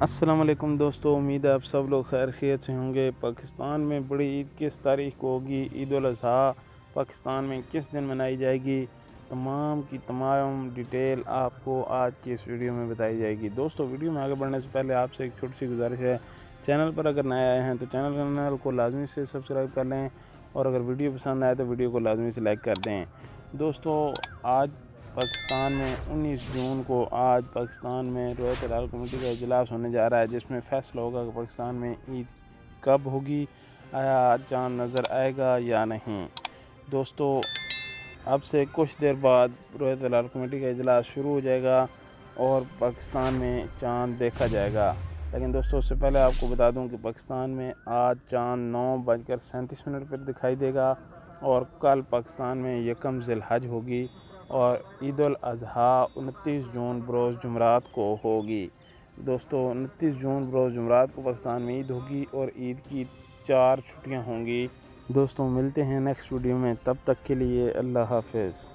السلام علیکم دوستو، امید ہے آپ سب لوگ خیر خیریت سے ہوں گے۔ پاکستان میں بڑی عید کس تاریخ کو ہوگی، عید الاضحیٰ پاکستان میں کس دن منائی جائے گی، تمام کی تمام ڈیٹیل آپ کو آج کی اس ویڈیو میں بتائی جائے گی۔ دوستو، ویڈیو میں آگے بڑھنے سے پہلے آپ سے ایک چھوٹی سی گزارش ہے، چینل پر اگر نئے آئے ہیں تو چینل کو لازمی سے سبسکرائب کر لیں، اور اگر ویڈیو پسند آئے تو ویڈیو کو لازمی سے لائک کر دیں۔ دوستو، آج پاکستان میں 19 جون کو پاکستان میں روایت ہلال کمیٹی کا اجلاس ہونے جا رہا ہے، جس میں فیصلہ ہوگا کہ پاکستان میں عید کب ہوگی، آیا چاند نظر آئے گا یا نہیں۔ دوستو، اب سے کچھ دیر بعد روایت ہلال کمیٹی کا اجلاس شروع ہو جائے گا اور پاکستان میں چاند دیکھا جائے گا۔ لیکن دوستو، اس سے پہلے آپ کو بتا دوں کہ پاکستان میں آج چاند 9:37 پر دکھائی دے گا، اور کل پاکستان میں یکم ذی الحج ہوگی، اور عید الاضحیٰ 29 جون بروز جمعرات کو ہوگی۔ دوستو، 29 جون بروز جمعرات کو پاکستان میں عید ہوگی اور عید کی 4 چھٹیاں ہوں گی۔ دوستو، ملتے ہیں نیکسٹ ویڈیو میں، تب تک کے لیے اللہ حافظ۔